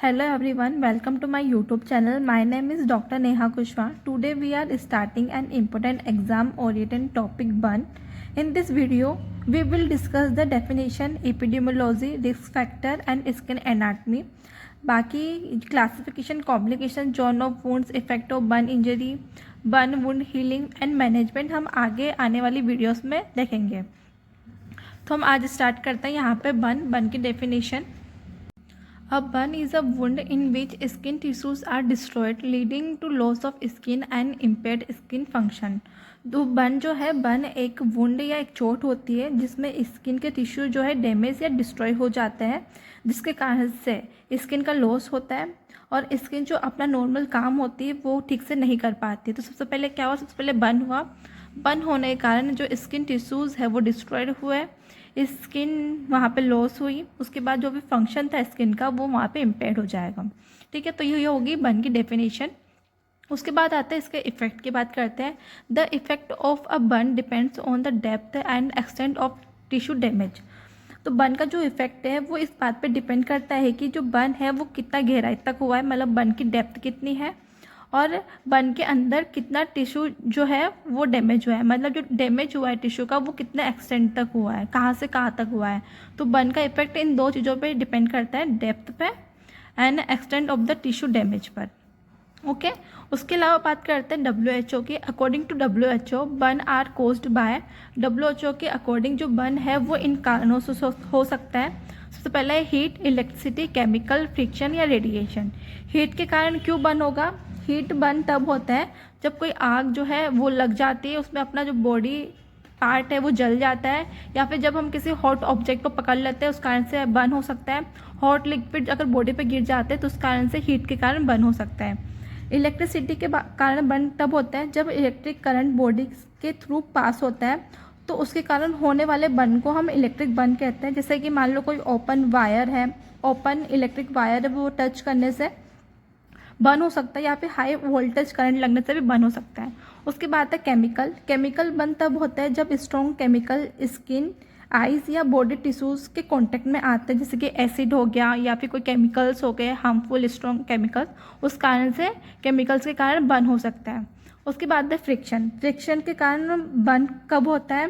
Hello everyone, welcome to my YouTube channel. My name is Dr. Neha Kushwaha. Today we are starting an important exam oriented topic 1. In this video, we will discuss the definition, epidemiology, risk factor and skin anatomy. बाकी classification, complication, zone of wounds, effect of burn injury, burn wound healing and management हम आगे आने वाली videos में देखेंगे. तो हम आज स्टार्ट करते हैं यहाँ पे बर्न की definition. A burn is a wound in which skin tissues are destroyed, leading to loss of skin and impaired skin function. तो बर्न जो है, बर्न एक वुंड या एक चोट होती है जिसमें स्किन के टिश्यू जो है डैमेज या डिस्ट्रॉय हो जाते हैं, जिसके कारण से स्किन का लॉस होता है और स्किन जो अपना नॉर्मल काम होती है वो ठीक से नहीं कर पाती. तो सबसे पहले क्या हुआ? सबसे पहले बर्न हुआ. बर्न होने के कारण जो स्किन टिश्यूज़ है वो डिस्ट्रॉयड हुए, स्किन वहाँ पे लॉस हुई. उसके बाद जो भी फंक्शन था स्किन का वो वहाँ पे इम्पेयर्ड हो जाएगा. ठीक है, तो ये होगी बर्न की डेफिनेशन. उसके बाद आते हैं इसके इफेक्ट की बात करते हैं. The effect of a burn depends on the depth and extent of tissue damage. तो बर्न का जो इफेक्ट है वो इस बात पे डिपेंड करता है कि जो बर्न है वो कितना गहराई तक हुआ है, मतलब बर्न की डेप्थ कितनी है और बर्न के अंदर कितना टिश्यू जो है वो डैमेज हुआ है, मतलब जो डैमेज हुआ है टिश्यू का वो कितने एक्सटेंट तक हुआ है, कहाँ से कहाँ तक हुआ है. तो बर्न का इफेक्ट इन दो चीज़ों पे डिपेंड करता है, डेप्थ पे and extent of the tissue damage पर. ओके. उसके अलावा बात करते हैं WHO की. According to WHO burn are caused by. WHO के अकॉर्डिंग जो बर्न है वो इन कारणों से हो सकता है. सबसे पहला है हीट, इलेक्ट्रिसिटी, केमिकल, फ्रिक्शन या रेडिएशन. हीट के कारण क्यों बर्न होगा? हीट बर्न तब होता है जब कोई आग जो है वो लग जाती है, उसमें अपना जो बॉडी पार्ट है वो जल जाता है, या फिर जब हम किसी हॉट ऑब्जेक्ट को पकड़ लेते हैं उस कारण से बर्न हो सकता है. हॉट लिक्विड अगर बॉडी पे गिर जाते हैं तो उस कारण से हीट के कारण बर्न हो सकता है. इलेक्ट्रिसिटी के कारण बर्न तब होता है जब इलेक्ट्रिक करंट बॉडी के थ्रू पास होता है, तो उसके कारण होने वाले बर्न को हम इलेक्ट्रिक बर्न कहते हैं. जैसे कि मान लो कोई ओपन वायर है, ओपन इलेक्ट्रिक वायर है, वो टच करने से बर्न हो सकता है, या फिर हाई वोल्टेज करंट लगने से भी बर्न हो सकता है. उसके बाद है केमिकल. केमिकल बर्न तब होता है जब स्ट्रॉन्ग केमिकल स्किन, आइज़ या बॉडी टिश्यूज़ के कांटेक्ट में आते हैं, जैसे कि एसिड हो गया या फिर कोई केमिकल्स हो गए, हार्मफुल स्ट्रॉन्ग केमिकल्स, उस कारण से केमिकल्स के कारण बर्न हो सकता है. उसके बाद है फ्रिक्शन. फ्रिक्शन के कारण बर्न कब होता है?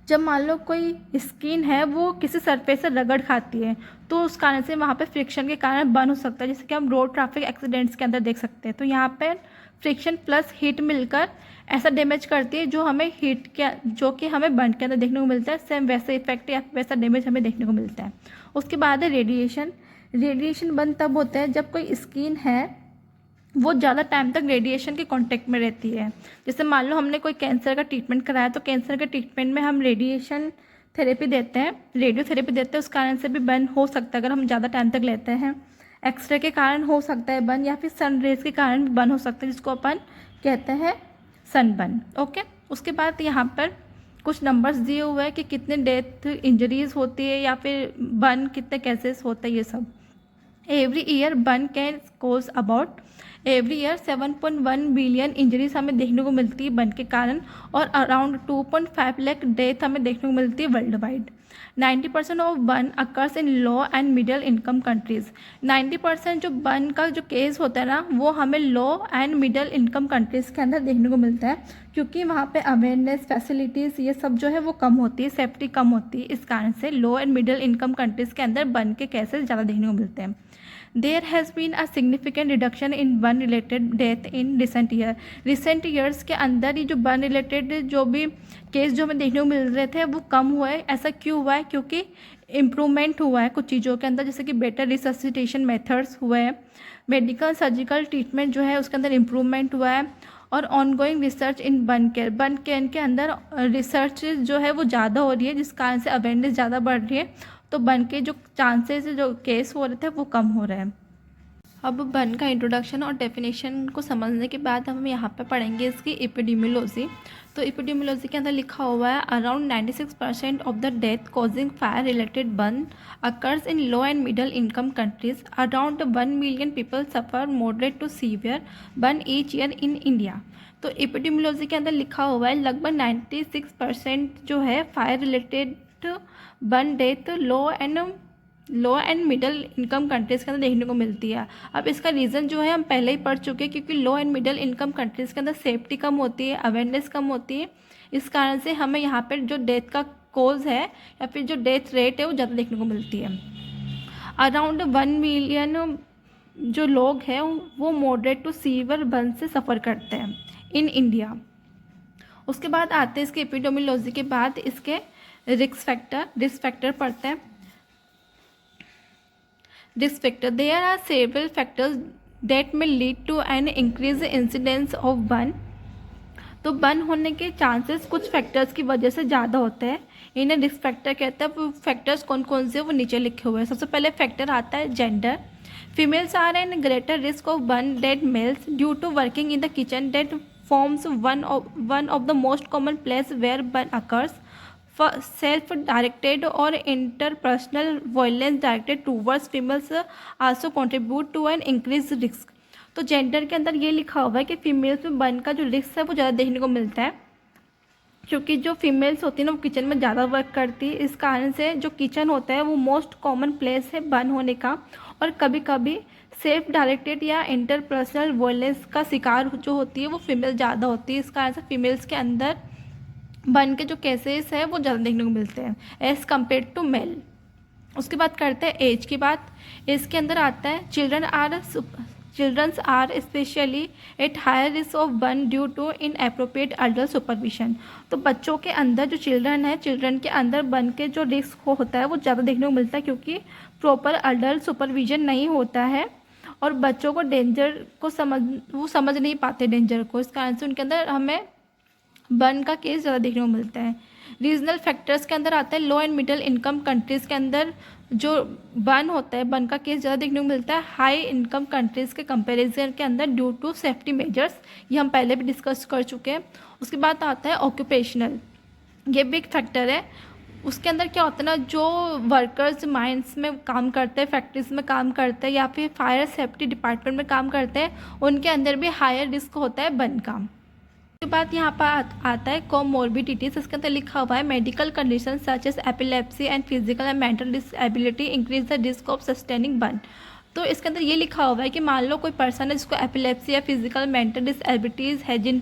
जब मान लो कोई स्किन है वो किसी सरफेस से रगड़ खाती है, तो उस कारण से वहाँ पे फ्रिक्शन के कारण बर्न हो सकता है, जैसे कि हम रोड ट्रैफिक एक्सीडेंट्स के अंदर देख सकते हैं. तो यहाँ पे फ्रिक्शन प्लस हीट मिलकर ऐसा डैमेज करती है जो हमें हीट के, जो कि हमें बर्न के अंदर देखने को मिलता है. सेम वैसे इफेक्ट या वैसा डैमेज हमें देखने को मिलता है. उसके बाद है रेडिएशन. रेडिएशन बर्न तब होता है जब कोई स्किन है वो ज़्यादा टाइम तक रेडिएशन के कांटेक्ट में रहती है. जैसे मान लो हमने कोई कैंसर का ट्रीटमेंट कराया, तो कैंसर के ट्रीटमेंट में हम रेडिएशन थेरेपी देते हैं, रेडियोथेरेपी देते हैं, उस कारण से भी बर्न हो सकता है अगर हम ज़्यादा टाइम तक लेते हैं. एक्सरे के कारण हो सकता है बर्न, या फिर सन रेज के कारण भी बर्न हो सकता है, जिसको अपन कहते हैं सनबर्न. ओके. उसके बाद यहाँ पर कुछ नंबर्स दिए हुए हैं कि कितने डेथ इंजरीज होती है या फिर बर्न कितने केसेस होते हैं, ये सब. Every year burn can cause about, every year 7.1 billion injuries हमें देखने को मिलती है बर्न के कारण, और अराउंड 2.5 लाख डेथ हमें देखने को मिलती है world wide. 90% of burn occurs in low and middle income countries. 90% जो बर्न का जो केस होता है ना वो हमें लो एंड मिडिल इनकम कंट्रीज़ के अंदर देखने को मिलता है, क्योंकि वहाँ पे अवेयरनेस, फैसिलिटीज़ ये सब जो है वो कम होती है, सेफ्टी कम होती है. इस कारण से लो एंड मिडिल इनकम कंट्रीज़ के अंदर बर्न के केसेस ज़्यादा देखने को मिलते हैं. There has been a significant reduction in burn related death in recent year. Recent years के अंदर ये जो burn related जो भी केस जो हमें देखने को मिल रहे थे वो कम हुआ है. ऐसा क्यों हुआ है? क्योंकि इम्प्रूवमेंट हुआ है कुछ चीज़ों के अंदर, जैसे कि बेटर रिससिटेशन मेथड्स हुए हैं, मेडिकल सर्जिकल ट्रीटमेंट जो है उसके अंदर इम्प्रूवमेंट हुआ है, और ऑनगोइंग रिसर्च इन बर्न केयर. बर्न केयर के अंदर रिसर्च जो है वो ज़्यादा हो रही है, जिस कारण से अवेयरनेस ज़्यादा बढ़ रही है, तो बर्न के जो चांसेस जो केस हो रहे थे वो कम हो रहे हैं. अब बर्न का इंट्रोडक्शन और डेफिनेशन को समझने के बाद हम यहाँ पे पढ़ेंगे इसकी एपिडेमियोलॉजी. तो एपिडेमियोलॉजी के अंदर लिखा हुआ है around 96% of the death causing fire related burn occurs in low and middle income countries. Around 1 million people suffer moderate to severe burn each year in India. तो एपिडेमियोलॉजी के अंदर लिखा हुआ है लगभग 96% जो है fire related burn death low and low and middle income countries के अंदर देखने को मिलती है। अब इसका रीज़न जो है हम पहले ही पढ़ चुके हैं, क्योंकि लो एंड मिडिल इनकम कंट्रीज़ के अंदर सेफ्टी कम होती है, अवेयरनेस कम होती है। इस कारण से हमें यहाँ पर जो डेथ का कोज है या फिर जो डेथ रेट है वो ज़्यादा देखने को मिलती है। अराउंड 1 मिलियन जो लोग हैं वो मॉडरेट टू सीवियर बर्न से सफ़र करते हैं इन इंडिया। उसके बाद आते हैं इसके एपिडेमियोलॉजी के बाद इसके रिस्क फैक्टर पढ़ते हैं। Risk factor, there are several factors that may lead to an increase incidence of burn. तो बर्न होने के चांसेस कुछ फैक्टर्स की वजह से ज़्यादा होते हैं, इन्हें रिस्क फैक्टर कहते हैं। वो फैक्टर्स कौन कौन से वो नीचे लिखे हुए हैं। सबसे पहले फैक्टर आता है gender. Females are an greater risk of burn than males due to working in the kitchen that forms one of the most common place where burn occurs. Self-directed or interpersonal violence directed towards females also contribute to an increased risk. तो gender के अंदर ये लिखा हुआ है कि females में burn का जो रिस्क है वो ज़्यादा देखने को मिलता है, क्योंकि जो फीमेल्स होती है ना वो किचन में ज़्यादा वर्क करती है। इस कारण से जो किचन होता है वो मोस्ट कॉमन प्लेस है बर्न होने का, और कभी कभी सेल्फ डायरेक्टेड या इंटरपर्सनल वायलेंस का शिकार जो होती है वो फीमेल ज़्यादा होती है। इस कारण से फीमेल्स के अंदर बर्न के जो केसेस है वो ज़्यादा देखने को मिलते हैं एज़ कम्पेयर टू मेल। उसके बाद करते हैं एज की बात। एज के अंदर आता है childrens are specially at higher risk of burn due to inappropriate adult supervision. तो बच्चों के अंदर जो चिल्ड्रन के अंदर बर्न के जो रिस्क होता है वो ज़्यादा देखने को मिलता है, क्योंकि प्रॉपर अडल्ट सुपरविजन नहीं होता है और बच्चों को डेंजर को समझ नहीं पाते डेंजर को। इस कारण से उनके अंदर हमें बर्न का केस ज़्यादा देखने को मिलता है। रीजनल फैक्टर्स के अंदर आता है लो एंड मिडिल इनकम कंट्रीज़ के अंदर जो बर्न होता है, बर्न का केस ज़्यादा देखने को मिलता है हाई इनकम कंट्रीज़ के कंपैरिजन के अंदर ड्यू टू सेफ्टी मेजर्स। ये हम पहले भी डिस्कस कर चुके हैं। उसके बाद आता है ऑक्यूपेशनल, ये बिग फैक्टर है। उसके अंदर क्या होता है ना, जो वर्कर्स माइंस में काम करते हैं, फैक्ट्रीज में काम करते हैं या फिर फायर सेफ्टी डिपार्टमेंट में काम करते हैं, उनके अंदर भी हायर रिस्क होता है बर्न का। उसके बाद यहाँ पर आता है कोमोर्बिडिटीज। इसके अंदर लिखा हुआ है medical condition such as epilepsy and physical and mental disability increase the risk of sustaining burn. तो इसके अंदर ये लिखा हुआ है कि मान लो कोई पर्सन है जिसको एपिलेप्सी या फिजिकल मेंटल डिसेबिलिटीज़ है, जिन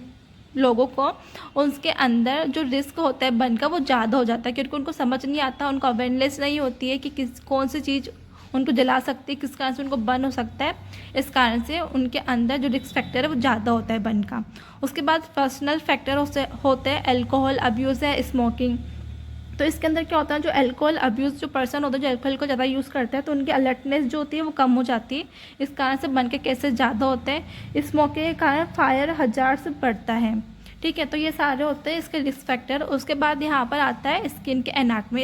लोगों को उसके अंदर जो रिस्क होता है बर्न का वो ज़्यादा हो जाता है, क्योंकि उनको समझ नहीं आता, उनको अवेयरनेस नहीं होती है कि कौन सी चीज़ उनको जला सकती है, किस कारण से उनको बर्न हो सकता है। इस कारण से उनके अंदर जो रिस्क फैक्टर है वो ज़्यादा होता है बर्न का। उसके बाद पर्सनल फैक्टर होते हैं अल्कोहल अब्यूज़ है, स्मोकिंग। तो इसके अंदर क्या होता है, जो अल्कोहल अब्यूज़ जो पर्सन होता है, जो अल्कोहल को ज़्यादा यूज़ करता है, तो उनकी अलर्टनेस जो होती है वो कम हो जाती है। इस कारण से बर्न के केसेस ज़्यादा होते हैं। स्मोकिंग के कारण फायर हजार्ड बढ़ता है। ठीक है, तो ये सारे होते हैं इसके रिस्क फैक्टर। उसके बाद यहाँ पर आता है स्किन के एनाटमी।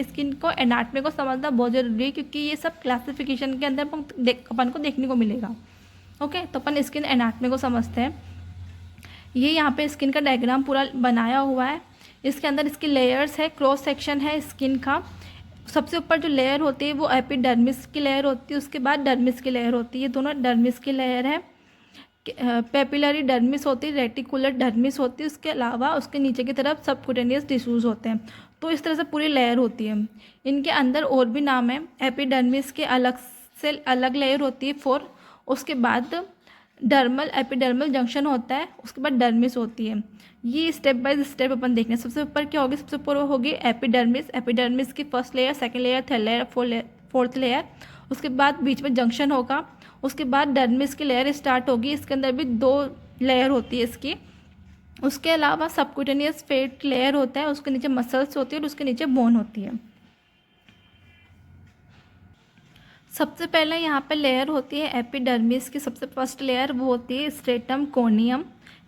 एनाटमी को समझना बहुत ज़रूरी है, क्योंकि ये सब क्लासिफिकेशन के अंदर अपन को देखने को मिलेगा। ओके, तो अपन स्किन एनाटमी को समझते हैं। ये यहाँ पे स्किन का डायग्राम पूरा बनाया हुआ है। इसके अंदर इसकी लेयर्स है, क्रॉस सेक्शन है स्किन का। सबसे ऊपर जो लेयर होती है वो एपिडर्मिस की लेयर होती है, उसके बाद डर्मिस की लेयर होती है। ये दोनों डर्मिस की लेयर है। पेपिलरी डर्मिस होती है, रेटिकुलर डर्मिस होती है। उसके अलावा उसके नीचे की तरफ सबक्यूटेनियस टिश्यूज़ होते हैं। तो इस तरह से पूरी लेयर होती है। इनके अंदर और भी नाम है। एपिडर्मिस के अलग लेयर होती है 4। उसके बाद एपिडर्मल जंक्शन होता है, उसके बाद डर्मिस होती है। ये स्टेप बाय स्टेप अपन देखने। सबसे ऊपर क्या होगी, सबसे ऊपर होगी एपिडर्मिस की first layer, second layer, third layer, fourth layer. उसके बाद बीच में जंक्शन होगा। उसके बाद डर्मिस की लेयर स्टार्ट होगी। इसके अंदर भी 2 लेयर होती है इसकी। उसके अलावा सबक्यूटेनियस फैट लेयर होता है, उसके नीचे मसल्स होती है और उसके नीचे बोन होती है। सबसे पहले यहाँ पे लेयर होती है एपिडर्मिस की। सबसे फर्स्ट लेयर वो होती है स्ट्रेटम कोनियम,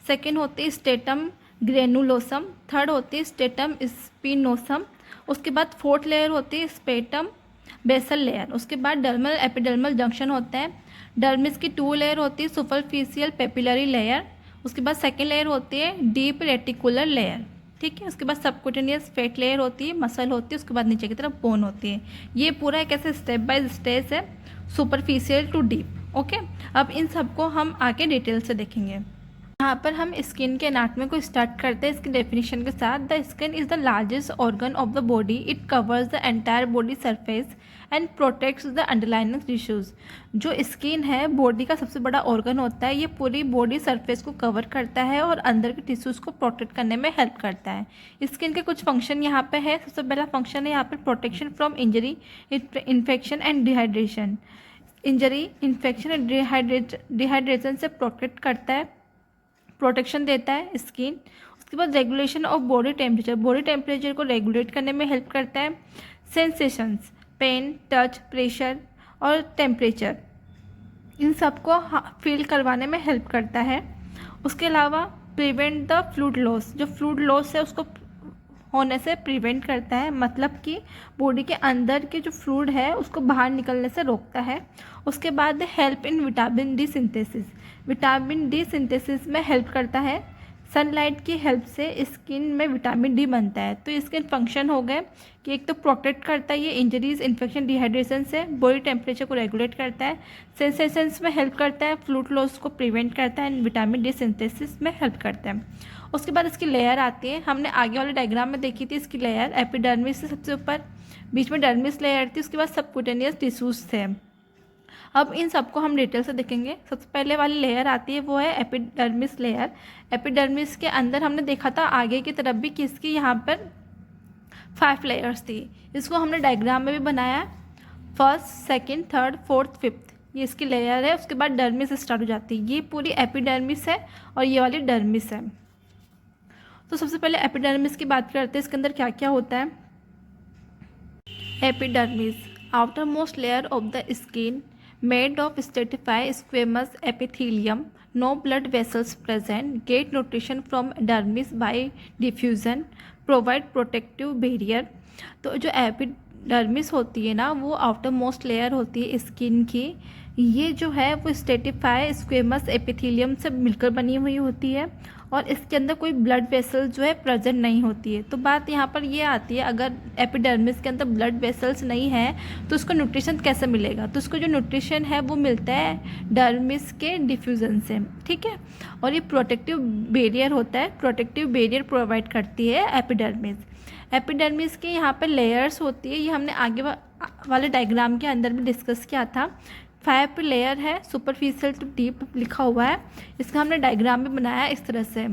सेकेंड होती है स्ट्रेटम ग्रेनुलोसम, थर्ड होती है स्ट्रेटम स्पिनोसम। उसके बाद फोर्थ लेयर होती है स्ट्रेटम बेसल लेयर। उसके बाद डर्मल एपिडर्मल जंक्शन होता है। डर्मिस की 2 लेयर होती है सुपरफिशियल पेपिलरी लेयर। उसके बाद सेकेंड लेयर होती है डीप रेटिकुलर लेयर। ठीक है, उसके बाद सबक्यूटेनियस फैट लेयर होती है, मसल होती है, उसके बाद नीचे की तरफ बोन होती है। ये पूरा एक ऐसे स्टेप बाय स्टेप है, सुपरफिशियल टू डीप। ओके, अब इन सबको हम आगे डिटेल से देखेंगे। यहाँ पर हम स्किन के एनाटॉमी को स्टार्ट करते हैं इसकी डेफिनेशन के साथ। The skin is the largest organ of the body, it covers the entire body surface and protects the underlining tissues. जो स्किन है बॉडी का सबसे बड़ा ऑर्गन होता है, ये पूरी बॉडी सरफेस को कवर करता है और अंदर के टिश्यूज़ को प्रोटेक्ट करने में हेल्प करता है। स्किन के कुछ फंक्शन यहाँ पे है। सबसे पहला फंक्शन है यहाँ पर protection from injury, infection and dehydration. Injury, infection and dehydration से प्रोटेक्ट करता है, प्रोटेक्शन देता है स्किन। उसके बाद regulation of body temperature, body temperature को रेगुलेट करने में हेल्प करता है। सेंसेशंस, पेन, टच, प्रेशर और टेम्परेचर, इन सब को फील करवाने में हेल्प करता है। उसके अलावा प्रिवेंट द फ्लूइड लॉस, जो फ्लूइड लॉस है उसको होने से प्रिवेंट करता है, मतलब कि बॉडी के अंदर के जो फ्लूइड है उसको बाहर निकलने से रोकता है। उसके बाद help in vitamin D synthesis, vitamin D synthesis में हेल्प करता है। सनलाइट की हेल्प से स्किन में विटामिन डी बनता है। तो इसके फंक्शन हो गए कि एक तो प्रोटेक्ट करता है ये इंजरीज, इन्फेक्शन, डिहाइड्रेशन से, बॉडी टेम्परेचर को रेगुलेट करता है, सेंसेशंस में हेल्प करता है, फ्लूइड लॉस को प्रिवेंट करता है, विटामिन डी सिंथेसिस में हेल्प करता है। उसके बाद इसकी लेयर आती है, हमने आगे वाले डायग्राम में देखी थी इसकी लेयर। एपिडर्मिस से सबसे ऊपर, बीच में डर्मिस लेयर थी, उसके बाद सबक्यूटेनियस टिश्यूज थे। अब इन सबको हम डिटेल से देखेंगे। सबसे पहले वाली लेयर आती है वो है एपिडर्मिस लेयर। एपिडर्मिस के अंदर हमने देखा था आगे की तरफ भी कि इसकी यहाँ पर 5 लेयर्स थी। इसको हमने डायग्राम में भी बनाया, first, second, third, fourth, fifth, ये इसकी लेयर है। उसके बाद डर्मिस स्टार्ट हो जाती है। ये पूरी एपिडर्मिस है और ये वाली डर्मिस है। तो सबसे पहले एपिडर्मिस की बात करते हैं, इसके अंदर क्या क्या होता है। Epidermis, outer most layer of the skin, made of stratified squamous epithelium, no blood vessels present, get nutrition from dermis by diffusion, provide protective barrier। तो जो एपिडर्मिस होती है ना वो आउटर मोस्ट लेयर होती है स्किन की। ये जो है वो स्ट्रेटिफाइड स्क्वेमस एपिथेलियम से मिलकर बनी हुई होती है और इसके अंदर कोई ब्लड वेसल जो है प्रेजेंट नहीं होती है। तो बात यहाँ पर ये आती है, अगर एपिडर्मिस के अंदर ब्लड वेसल्स नहीं है तो उसको न्यूट्रिशन कैसे मिलेगा। तो उसको जो न्यूट्रिशन है वो मिलता है डर्मिस के डिफ्यूज़न से, ठीक है। और ये प्रोटेक्टिव बैरियर होता है, प्रोटेक्टिव बैरियर प्रोवाइड करती है एपिडर्मिस। एपिडर्मिस की यहाँ पर लेयर्स होती है, ये हमने आगे वाले डायग्राम के अंदर भी डिस्कस किया था। 5 लेयर है, सुपरफिशियल टू डीप लिखा हुआ है। इसका हमने डायग्राम भी बनाया इस तरह से।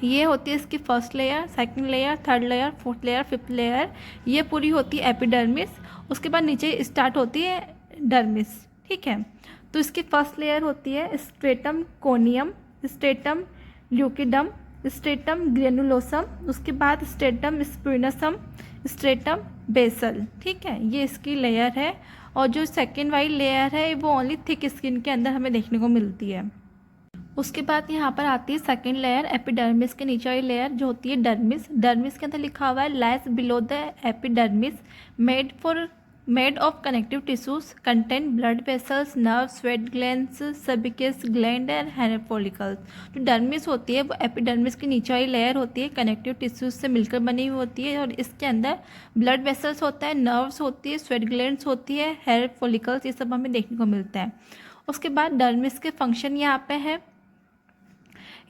ये होती है इसकी first layer, second layer, third layer, fourth layer, fifth layer, ये पूरी होती है एपिडर्मिस। उसके बाद नीचे स्टार्ट होती है डर्मिस, ठीक है। तो इसकी फर्स्ट लेयर होती है stratum conium, stratum ल्यूकिडम, stratum granulosum, उसके बाद स्ट्रेटम स्पिनोसम, स्ट्रेटम बेसल, ठीक है। ये इसकी लेयर है। और जो सेकेंड वाली लेयर है वो ओनली थिक स्किन के अंदर हमें देखने को मिलती है। उसके बाद यहाँ पर आती है सेकेंड लेयर, एपिडर्मिस के नीचे वाली लेयर जो होती है डर्मिस। डर्मिस के अंदर लिखा हुआ है lies below the epidermis, made of connective tissues, content blood vessels, nerve, sweat glands, sebaceous gland and hair follicles. जो डर्मिस होती है वो एपिडर्मिस की नीचे वाली लेयर होती है, कनेक्टिव टिश्यूज से मिलकर बनी हुई होती है और इसके अंदर ब्लड वेसल्स होता है, नर्व्स होती है, स्वेट ग्लैंड्स होती है, हेयर फॉलिकल्स, ये सब हमें देखने को मिलता है। उसके बाद डर्मिस के फंक्शन यहाँ पे है,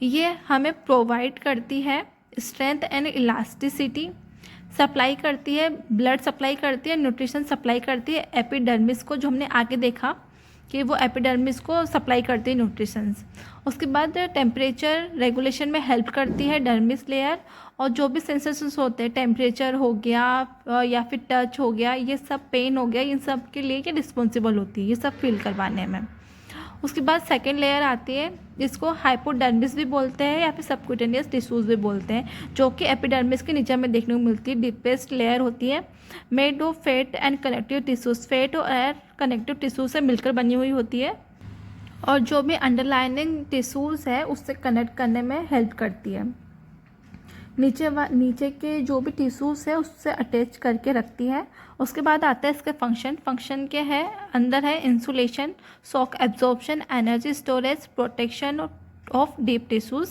ये हमें प्रोवाइड करती है स्ट्रेंथ एंड इलास्टिसिटी, सप्लाई करती है, ब्लड सप्लाई करती है, न्यूट्रिशन सप्लाई करती है एपिडर्मिस को, जो हमने आगे देखा कि वो एपिडर्मिस को सप्लाई करती है न्यूट्रिशंस। उसके बाद टेम्परेचर रेगुलेशन में हेल्प करती है डर्मिस लेयर, और जो भी सेंसेशंस होते हैं, टेम्परेचर हो गया या फिर टच हो गया, ये सब पेन हो गया, इन सब के लिए ये रिस्पॉन्सिबल होती है, ये सब फील करवाने में। उसके बाद सेकेंड लेयर आती है, जिसको हाइपोडर्मिस भी बोलते हैं या फिर सबक्यूटेनियस टिश्यूज भी बोलते हैं, जो कि एपिडर्मिस के नीचे हमें देखने को मिलती है। डीपेस्ट लेयर होती है, made of fat and connective tissues, fat और कनेक्टिव टिश्यूज से मिलकर बनी हुई होती है और जो भी अंडरलाइनिंग टिश्यूज है उससे कनेक्ट करने में हेल्प करती है। नीचे के जो भी टिश्यूज है उससे अटैच करके रखती है। उसके बाद आता है इसके फंक्शन के है, अंदर है insulation, shock absorption, energy storage, protection of deep tissues.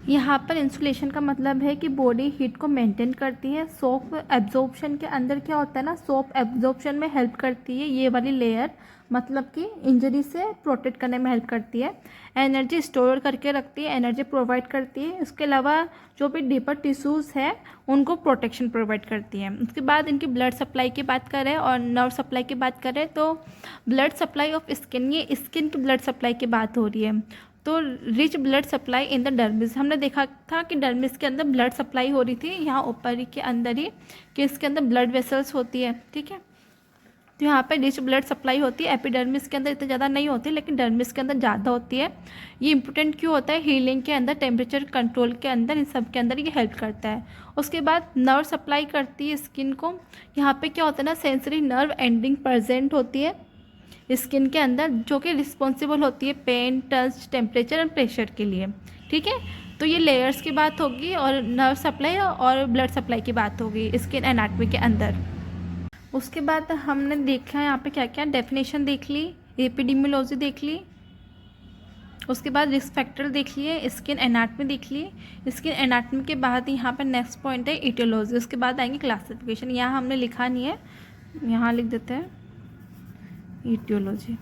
यहाँ पर इंसुलेशन का मतलब है कि बॉडी हीट को मेंटेन करती है। सोप एब्जॉर्प्शन के अंदर क्या होता है ना, सोप एब्जॉर्प्शन में हेल्प करती है ये वाली लेयर, मतलब कि इंजरी से प्रोटेक्ट करने में हेल्प करती है। एनर्जी स्टोर करके रखती है, एनर्जी प्रोवाइड करती है। इसके अलावा जो भी डीपर टिश्यूज़ है उनको प्रोटेक्शन प्रोवाइड करती है। उसके बाद इनकी ब्लड सप्लाई की बात करें और नर्व सप्लाई की बात करें तो ब्लड सप्लाई ऑफ स्किन, ये स्किन की ब्लड सप्लाई की बात हो रही है। तो rich blood supply in the dermis, हमने देखा था कि डर्मिस के अंदर ब्लड सप्लाई हो रही थी, यहाँ ऊपर ही के अंदर ही कि इसके अंदर ब्लड वेसल्स होती है, ठीक है। तो यहाँ पे रिच ब्लड सप्लाई होती है। एपिडर्मिस के अंदर इतनी ज़्यादा नहीं होती, लेकिन डर्मिस के अंदर ज़्यादा होती है। ये इंपॉर्टेंट क्यों होता है? हीलिंग के अंदर, टेम्परेचर कंट्रोल के अंदर, इन सब के अंदर ये हेल्प करता है। उसके बाद नर्व सप्लाई करती है स्किन को। यहाँ पे क्या होता है ना, सेंसरी नर्व एंडिंग प्रेजेंट होती है स्किन के अंदर, जो कि रिस्पॉन्सिबल होती है pain, touch, temperature and pressure के लिए, ठीक है। तो ये लेयर्स की बात होगी और नर्व सप्लाई और ब्लड सप्लाई की बात होगी स्किन एनाटॉमी के अंदर। उसके बाद हमने देखा यहाँ पे क्या क्या, डेफिनेशन देख ली, एपिडेमियोलॉजी देख ली, उसके बाद रिस्क फैक्टर देख लिए, स्किन एनाटॉमी देख लिए। स्किन एनाटॉमी के बाद यहाँ पर नेक्स्ट पॉइंट है इटियोलॉजी। उसके बाद आएंगे क्लासिफिकेशन। यहाँ हमने लिखा नहीं है, यहाँ लिख देते हैं इटियोलॉजी।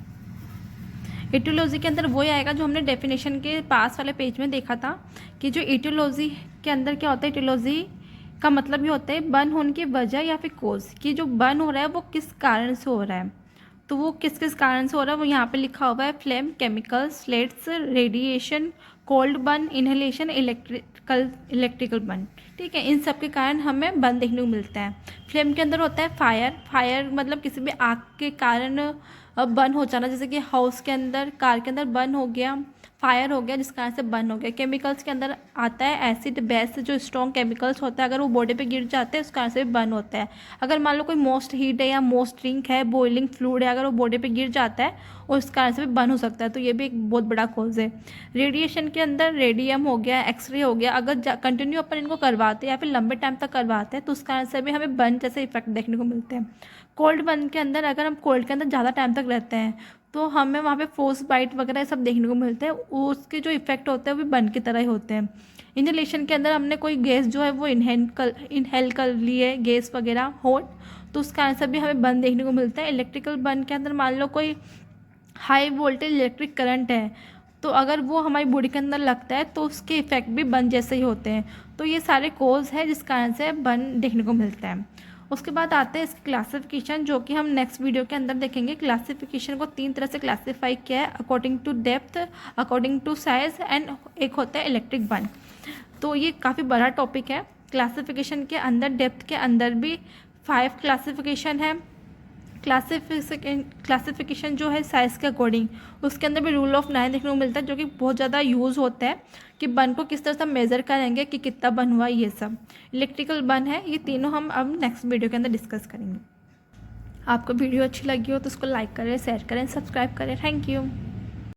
इटियोलॉजी के अंदर वही आएगा जो हमने डेफिनेशन के पास वाले पेज में देखा था कि जो इटियोलॉजी के अंदर क्या होता है, इटियोलॉजी का मतलब ये होता है बर्न होने की वजह या फिर कोज, कि जो बर्न हो रहा है वो किस कारण से हो रहा है। तो वो किस किस कारण से हो रहा है वो यहाँ पे लिखा हुआ है, flame, chemicals, slates, radiation, cold burn, inhalation, electrical burn, ठीक है। इन सब के कारण हमें बर्न देखने को मिलता है। फ्लेम के अंदर होता है फायर, फायर मतलब किसी भी आग के कारण बर्न हो जाना, जैसे कि हाउस के अंदर, कार के अंदर बर्न हो गया, फायर हो गया जिस कारण से बर्न हो गया। केमिकल्स के अंदर आता है एसिड, बेस, जो स्ट्रॉन्ग केमिकल्स होता है अगर वो बॉडी पे गिर जाते हैं उस कारण से भी बर्न होता है। अगर मान लो कोई मोस्ट हीट है या मोस्ट ड्रिंक है, बॉइलिंग फ्लूइड है, अगर वो बॉडी पे गिर जाता है और उस कारण से भी बर्न हो सकता है, तो ये भी एक बहुत बड़ा कॉज है। रेडिएशन के अंदर रेडियम हो गया, एक्सरे हो गया, अगर कंटिन्यू अपन इनको करवाते हैं या फिर लंबे टाइम तक करवाते हैं तो उस कारण से भी हमें बर्न जैसे इफेक्ट देखने को मिलते हैं। कोल्ड बर्न के अंदर अगर हम कोल्ड के अंदर ज़्यादा टाइम तक रहते हैं तो हमें वहाँ पे फ्रोस्ट बाइट वगैरह सब देखने को मिलते हैं, उसके जो इफेक्ट होते हैं वो भी बर्न की तरह ही होते हैं। इनहेलेशन के अंदर हमने कोई गैस जो है वो इनहेल कर ली है, गैस वगैरह हॉट, तो उस कारण से भी हमें बर्न देखने को मिलता है। इलेक्ट्रिकल बर्न के अंदर मान लो कोई हाई वोल्टेज इलेक्ट्रिक करंट है तो अगर वो हमारी बॉडी के अंदर लगता है तो उसके इफेक्ट भी बर्न जैसे ही होते हैं। तो ये सारे कोज है जिस कारण से बर्न देखने को मिलता है। उसके बाद आते हैं इसकी क्लासिफिकेशन, जो कि हम नेक्स्ट वीडियो के अंदर देखेंगे। क्लासिफिकेशन को 3 तरह से क्लासीफाई किया है, according to depth, according to size and एक होता है इलेक्ट्रिक बर्न। तो ये काफ़ी बड़ा टॉपिक है। क्लासिफिकेशन के अंदर, डेप्थ के अंदर भी 5 क्लासिफिकेशन है। क्लासिफिकेशन जो है साइज़ के अकॉर्डिंग, उसके अंदर भी रूल ऑफ 9 देखने को मिलता है, जो कि बहुत ज़्यादा यूज़ होता है कि बन को किस तरह से मेज़र करेंगे कि कितना बन हुआ, ये सब इलेक्ट्रिकल बन है। ये तीनों हम अब नेक्स्ट वीडियो के अंदर डिस्कस करेंगे। आपको वीडियो अच्छी लगी हो तो उसको लाइक करें, शेयर करें, सब्सक्राइब करें। Thank you.